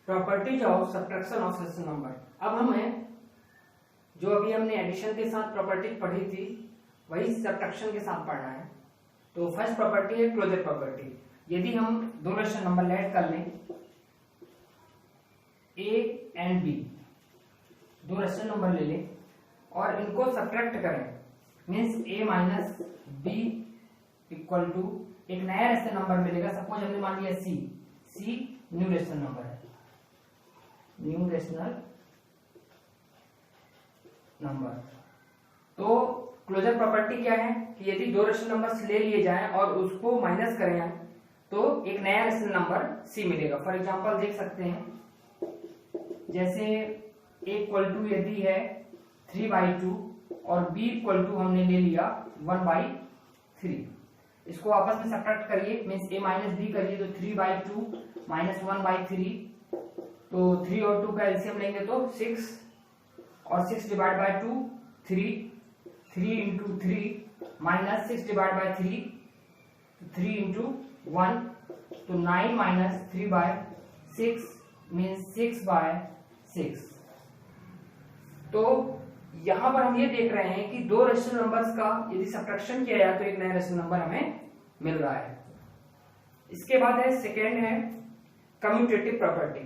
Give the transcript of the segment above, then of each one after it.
Properties of subtraction of rational number. अब हमें जो अभी हमने एडिशन के साथ प्रॉपर्टी पढ़ी थी वही सब्ट्रैक्शन के साथ पढ़ना है। तो फर्स्ट प्रॉपर्टी है क्लोजर प्रॉपर्टी। यदि हम दो रेशनल नंबर ऐड कर लें ए एंड बी, दो रेशनल नंबर ले लें और इनको सब्ट्रैक्ट करें, means A minus B equal to एक नया रेशनल नंबर मिलेगा। सपोज हमने मान लिया C, C new rational number है, न्यू रेशनल नंबर। तो क्लोजर प्रॉपर्टी क्या है कि यदि दो रेशनल नंबर्स ले लिए जाएं और उसको माइनस करें तो एक नया रेशनल नंबर सी मिलेगा। फॉर एग्जांपल देख सकते हैं, जैसे a इक्वल टू यदि है 3/2 और b इक्वल टू हमने ले लिया 1/3, इसको आपस में सब्ट्रैक्ट करिए, मीन्स a माइनस बी करिए तो 3/2 माइनस 1/3, तो 3 और 2 का एलसीएम लेंगे तो 6 और 6 divide by 2 3, 3 into 3 minus 6 divide by 3, 3 into 1, तो 9 माइनस 3/6 मीन्स 6/6। तो यहां पर हम ये देख रहे हैं कि दो रेशनल नंबर्स का यदि सब्ट्रैक्शन किया जाए तो एक नया रेशनल नंबर हमें मिल रहा है। इसके बाद है सेकेंड है कम्यूटेटिव प्रॉपर्टी।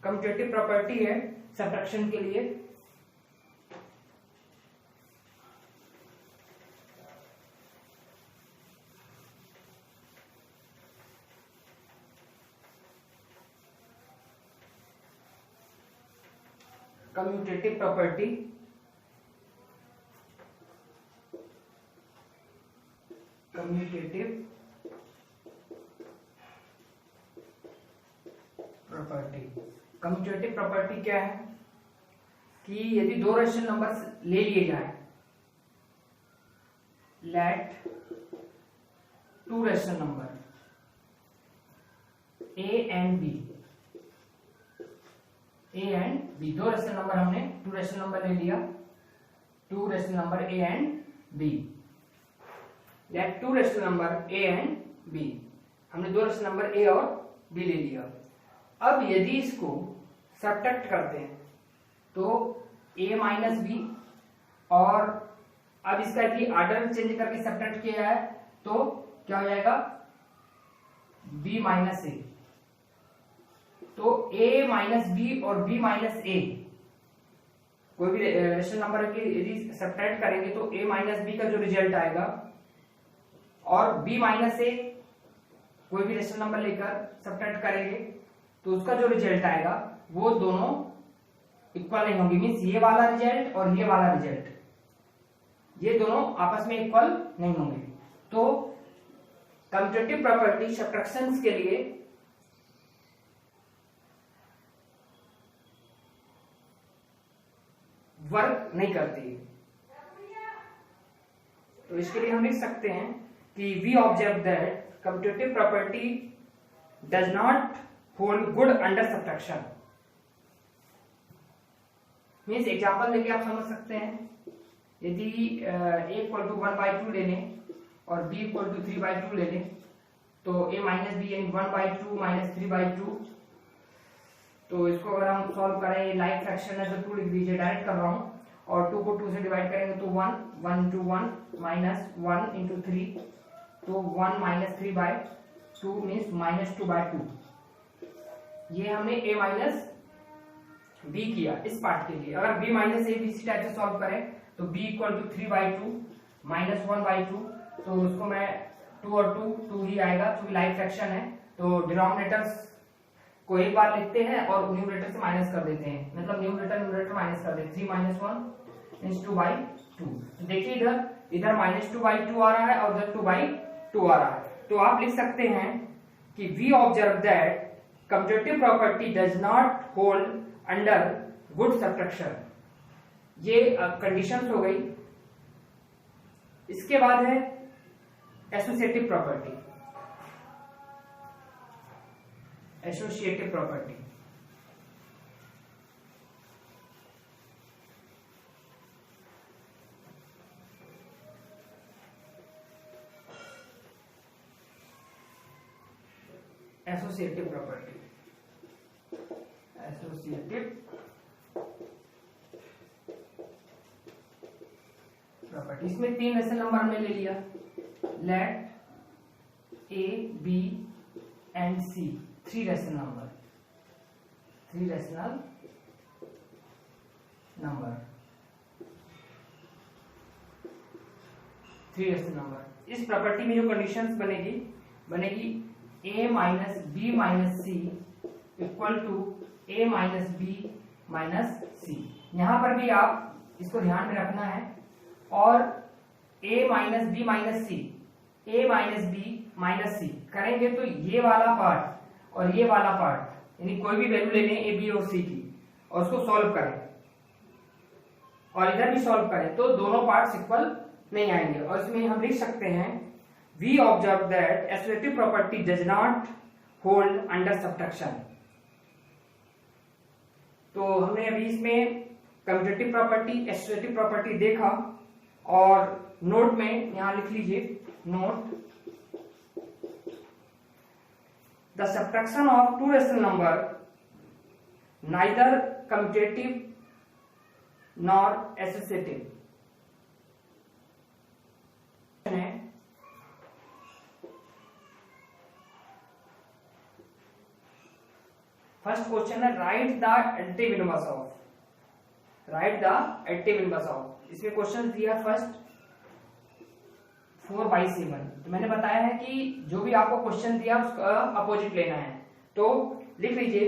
कम्यूटेटिव प्रॉपर्टी है सब्ट्रैक्शन के लिए। कम्यूटेटिव प्रॉपर्टी कम्यूटेटिव प्रॉपर्टी क्या है कि यदि दो रेशनल नंबर्स ले लिए जाएं, let two rational number A and B, दो रेशनल नंबर हमने टू रेशनल नंबर ले लिया, two rational number A and B, let two rational number A and B, हमने दो रेशनल नंबर ए और बी ले लिया। अब यदि इसको सब्ट्रैक्ट करते हैं तो a माइनस बी, और अब इसका यदि ऑर्डर चेंज करके सब्ट्रैक्ट किया है तो क्या हो जाएगा b माइनस ए। तो a माइनस बी और b माइनस ए, कोई भी रेशनल नंबर की यदि सब्ट्रैक्ट करेंगे तो a माइनस बी का जो रिजल्ट आएगा और b माइनस ए कोई भी रेशनल नंबर लेकर सब्ट्रैक्ट करेंगे तो उसका जो रिजल्ट आएगा वो दोनों इक्वल नहीं होंगे, मीन्स ये वाला रिजल्ट और ये वाला रिजल्ट, ये दोनों आपस में इक्वल नहीं होंगे। तो कम्यूटेटिव प्रॉपर्टी सब्ट्रैक्शंस के लिए वर्क नहीं करती है। तो इसके लिए हम लिख सकते हैं कि we observe that commutative property does not hold good under subtraction. Means example लेके आप समझ सकते हैं, यदि a इक्वल टू 1/2 ले लें और b इक्वल टू 3/2 ले लें तो a माइनस बी यानी 1/2 माइनस 3/2, तो इसको अगर हम सॉल्व करें, लाइक फ्रैक्शन है तो 2 लिख दीजिए, डायरेक्ट कर रहा हूं, और 2 को 2 से डिवाइड करेंगे तो 1 इंटू 1 माइनस 1 इंटू 3, तो 1 माइनस 3/2 मीन्स माइनस 2/2। ये हमने a माइनस बी किया इस पार्ट के लिए। अगर b माइनस ए इसी टाइप से सॉल्व करें तो b इक्वल टू 3/2 माइनस 1/2, तो उसको मैं 2 और 2 ही आएगा क्योंकि लाइक फ्रैक्शन है, तो डिनोमिनेटर्स को एक बार लिखते हैं और न्यूमरेटर से माइनस कर देते हैं, मतलब न्यूमरेटर माइनस कर देते हैं, 3 माइनस 1 मीन्स 2/2। तो देखिए इधर माइनस 2/2 आ रहा है और इधर 2/2 आ रहा है। तो आप लिख सकते हैं कि we observe that commutative property does not hold under good subtraction. ये कंडीशंस हो गई। इसके बाद है associative property. Associative property associative property associative property. इसमें 3 रेशनल नंबर हमने ले लिया, let A B and C, 3 rational number, 3 rational number, 3 rational number. इस प्रॉपर्टी में जो कंडीशंस बनेगी a minus B minus C equal to a minus B minus C. यहां पर भी आप इसको ध्यान में रखना है, और a minus B minus C, a minus B minus C करेंगे तो ये वाला पार्ट और ये वाला पार्ट, यानी कोई भी वैल्यू ले लें a b और c की और उसको सॉल्व करें और इधर भी सॉल्व करें तो दोनों पार्ट्स इक्वल नहीं आएंगे। और इसमें हम लिख सकते हैं we observe that associative property does not hold under subtraction. तो हमने अभी इसमें कम्यूटेटिव प्रॉपर्टी, एसोसिएटिव प्रॉपर्टी देखा, और नोट में यहां लिख लीजिए, note the subtraction of 2 rational number neither commutative nor associative. First question है right the additive inverse of, right the additive inverse of. इसमें क्वेश्चन दिया फर्स्ट 4/7। तो मैंने बताया है कि जो भी आपको क्वेश्चन दिया उसका अपोजिट लेना है, तो लिख लीजिए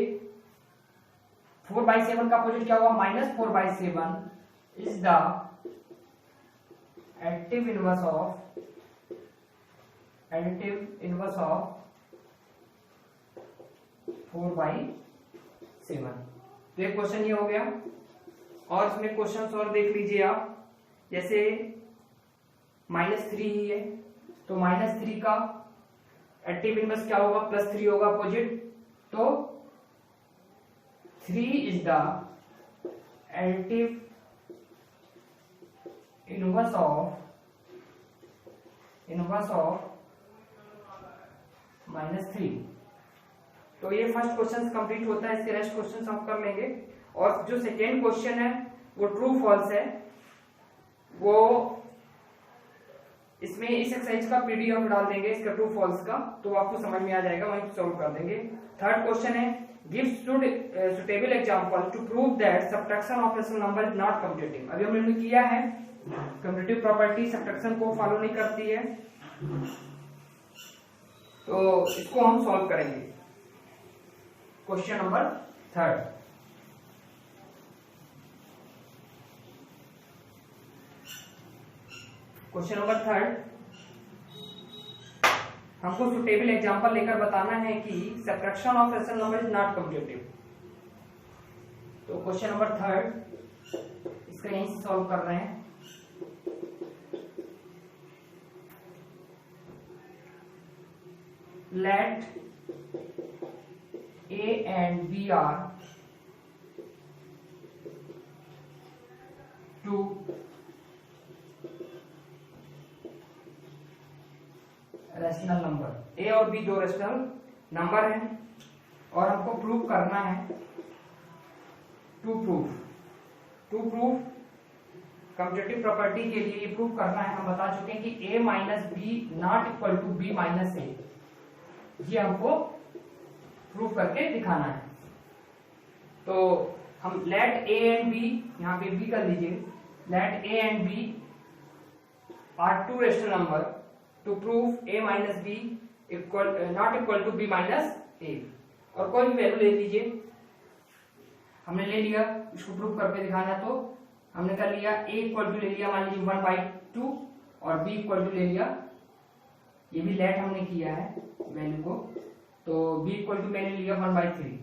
4/7 का अपोजिट क्या होगा, -4/7 is the additive inverse of, additive inverse of 4/7। तो एक क्वेश्चन ये हो गया। और इसमें क्वेश्चन और देख लीजिए आप, जैसे -3 ही है तो -3 का एडिटिव इनवर्स क्या होगा, +3 होगा अपोजिट, तो 3 is the additive inverse of -3। तो ये फर्स्ट क्वेश्चन कंप्लीट होता है, इसके रेस्ट क्वेश्चन हम कर लेंगे। और जो सेकेंड क्वेश्चन है वो ट्रू फॉल्स है, वो इसमें इस एक्सरसाइज का पीडीएफ डाल देंगे इसका ट्रू फॉल्स का, तो आपको समझ में आ जाएगा, वहीं सॉल्व कर देंगे। थर्ड क्वेश्चन है give suitable example to prove that subtraction of rational number is not commutative. अभी हमने किया है, कम्यूटेटिव प्रॉपर्टी सब्ट्रैक्शन को फॉलो नहीं करती है, तो इसको हम सॉल्व करेंगे। क्वेश्चन नंबर 3, क्वेश्चन नंबर 3 हमको सुटेबल एग्जांपल लेकर बताना है कि subtraction of rational number is not commutative. तो क्वेश्चन नंबर 3 इसका यहीं से सॉल्व कर रहे हैं। Let A and B are two rational number, A और B 2 रैशनल नंबर हैं, और हमको प्रूव करना है, टू प्रूव कम्यूटेटिव प्रॉपर्टी के लिए ये प्रूव करना है। हम बता चुके हैं कि A minus B not equal to B minus A, ये हमको प्रूव करके दिखाना है। तो हम लेट A एंड B, यहाँ पे B कर लीजिए, let A and B are 2 rational number to prove A minus B not equal to B minus A। और कोई भी वैल्यू ले लीजिए, हमने ले लिया, इसको प्रूव करके दिखाना, तो हमने कर लिया A इक्वल टू ले लिया मान लीजिए 1/2 और B इक्वल टू ले लिया, ये भी लेट हमने किया है वैल्यू को, तो B इक्वल टू मैंने लिया 1/3।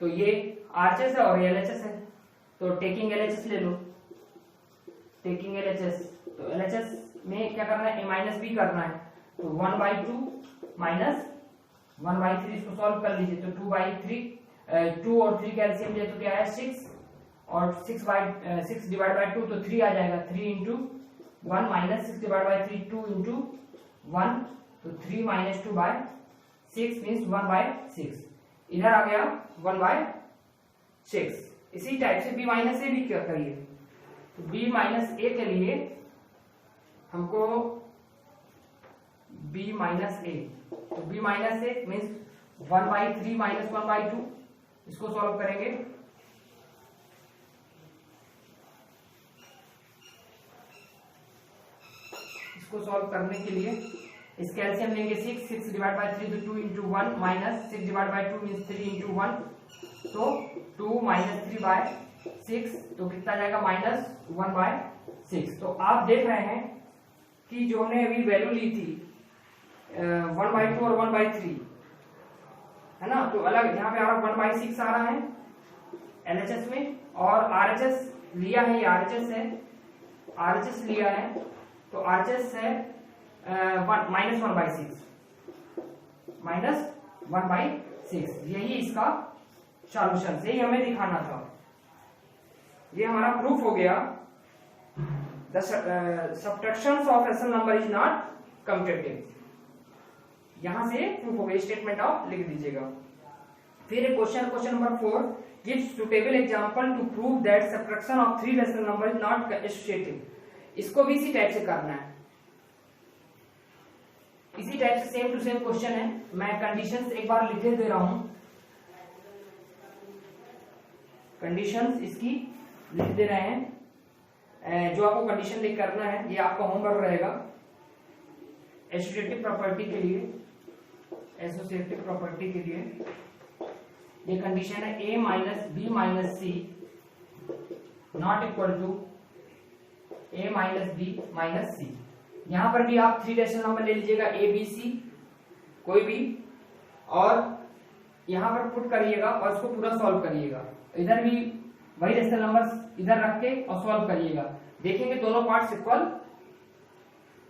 तो ये RHS है और ये LHS है, तो टेकिंग LHS ले लो, टेकिंग LHS, तो LHS में क्या करना है, A माइनस बी करना है, तो 1/2 माइनस 1/3, इसको सॉल्व कर लीजिए, तो 2/3, 2 और 3 कैल्सियम ले तो क्या है 6, और 6 डिवाइड बाई 2 तो 3 आ जाएगा, 3 into 1 minus 6 divide by 3 2 into 1, तो 3 माइनस 2/6 मीन्स 1/6, इधर आ गया 1/6, 6। इसी टाइप से b माइनस ए भी क्या करिए, तो b माइनस ए के लिए हमको b माइनस ए, तो b माइनस ए मीन्स 1/3 माइनस 1/2, इसको सॉल्व करेंगे। इसको सॉल्व करने के लिए इस कैल्सियम लेंगे 6 डिवाइड बाई 3 तो 2 into 1 minus 6 divide by 2 means 3 into 1, तो 2 माइनस 3/6 तो कितना जाएगा -1/6। तो आप देख रहे हैं कि जो हमने अभी वैल्यू ली थी 1/2 और 1/3 है ना, तो अलग यहाँ पे आ रहा 1/6 आ रहा है LHS में, और RHS लिया है, ये RHS है, RHS लिया है तो RHS है -1/6, यही इसका सॉल्यूशन, यही हमें दिखाना था। ये हमारा प्रूफ हो गया, the subtractions of rational number is not commutative. यहां से प्रूफ हो गया, स्टेटमेंट ऑफ लिख दीजिएगा। फिर question number 4, give suitable example to prove that subtraction of 3 rational number is not associative. इसको भी इसी टाइप से करना है, इसी टाइप से सेम टू सेम क्वेश्चन है। मैं कंडीशंस एक बार लिखे दे रहा हूं, कंडीशंस इसकी लिख दे रहे हैं, जो आपको कंडीशन लिख करना है, ये आपका होमवर्क रहेगा। एसोसिएटिव प्रॉपर्टी के लिए, एसोसिएटिव प्रॉपर्टी के लिए ये कंडीशन है a minus B minus C not equal to a minus B minus C. यहां पर भी आप 3 रेशनल नंबर ले लीजिएगा a b c कोई भी, और यहां पर पुट करिएगा और इसको पूरा सॉल्व करिएगा। इधर भी वही रेशनल नंबर इधर रख के और सॉल्व करिएगा, देखेंगे दोनों पार्ट्स इक्वल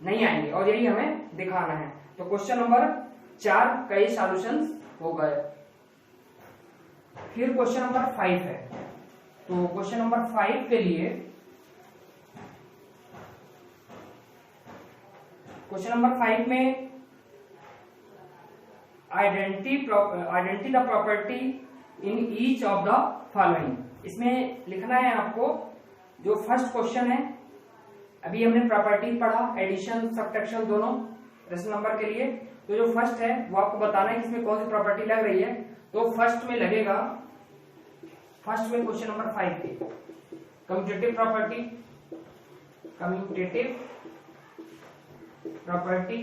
नहीं आएंगे, और यही हमें दिखाना है। तो क्वेश्चन नंबर 4 का ये सॉल्यूशंस हो गए। फिर क्वेश्चन नंबर 5 है, तो क्वेश्चन नंबर 5 के लिए, क्वेश्चन नंबर 5 में identity the property in each of the following, इसमें लिखना है आपको। जो फर्स्ट क्वेश्चन है, अभी हमने प्रॉपर्टी पढ़ा, एडिशन सब्ट्रैक्शन दोनों रेशनल नंबर के लिए, तो जो फर्स्ट है वो आपको बताना है कि इसमें कौन सी प्रॉपर्टी लग रही है। तो फर्स्ट में लगेगा, फर्स्ट में क्वेश्चन नंबर 5 के कम्यूटेटिव प्रॉपर्टी, कम्यूटेटिव प्रॉपर्टी,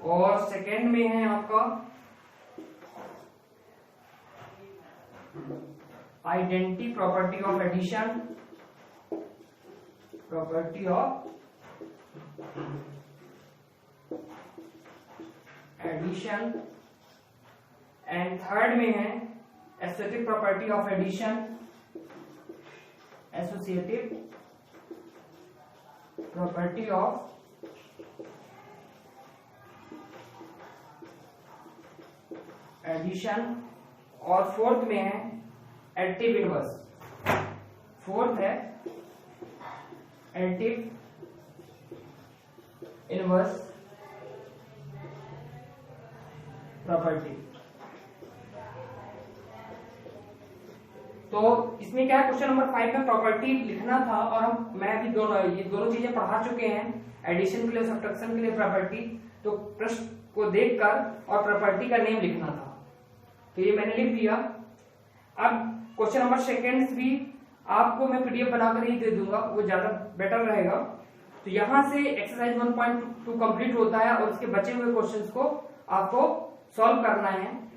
और सेकेंड में है आपका identity property of addition, property of addition, and third में है associative property of addition, associative property of addition, और फोर्थ में है एडिटिव इनवर्स। फोर्थ है एडिटिव इनवर्स प्रॉपर्टी। तो इसमें क्या है, क्वेश्चन नंबर 5 में प्रॉपर्टी लिखना था, और मैं अभी ये दोनों चीजें पढ़ा चुके हैं, एडिशन के लिए सब्ट्रैक्शन के लिए प्रॉपर्टी। तो प्रश्न को देखकर और प्रॉपर्टी का नेम लिखना था, तो ये मैंने लिख दिया। अब क्वेश्चन नंबर सेकेंड भी आपको मैं पीडीएफ बनाकर ही दे दूंगा, वो ज्यादा बेटर रहेगा। तो यहां से एक्सरसाइज 1.2 कंप्लीट होता है, और उसके बचे हुए क्वेश्चंस को आपको सॉल्व करना है।